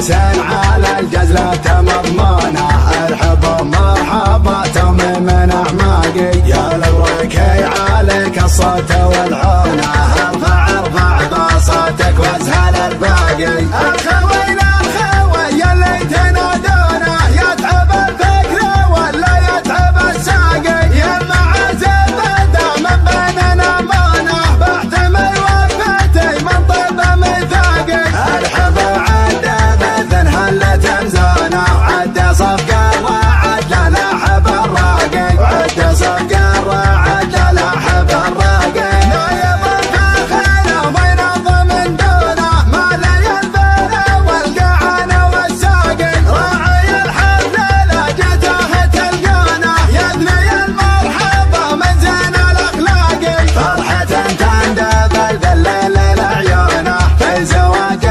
حسين على الجزلة مضمونة، ارحبوا مرحبا تمم اعماقي، يا الوركي عليك الصوت والعونه، ارفع بصوتك وازهل الباقي. الخوينا الخوي اللي تنادونه، يتعب الفكر ولا يتعب الساقي، يا المعازف بدا من بيننا مونه، بحتمل وقفتي من طيب ميثاقي. الحب عد باذن هلة زونه، عد صفقه وعد للاحب الراقي، وعد صفقه وعد للاحب الراقي. نايب الفاخر وينظم من دونه، ما لي البيل والقعانه والساقي، راعي الحفل لا جته تلقونه، يدني المرحبا من زين الاخلاقي. فرحة تندب بالليل لعيونه، في زواج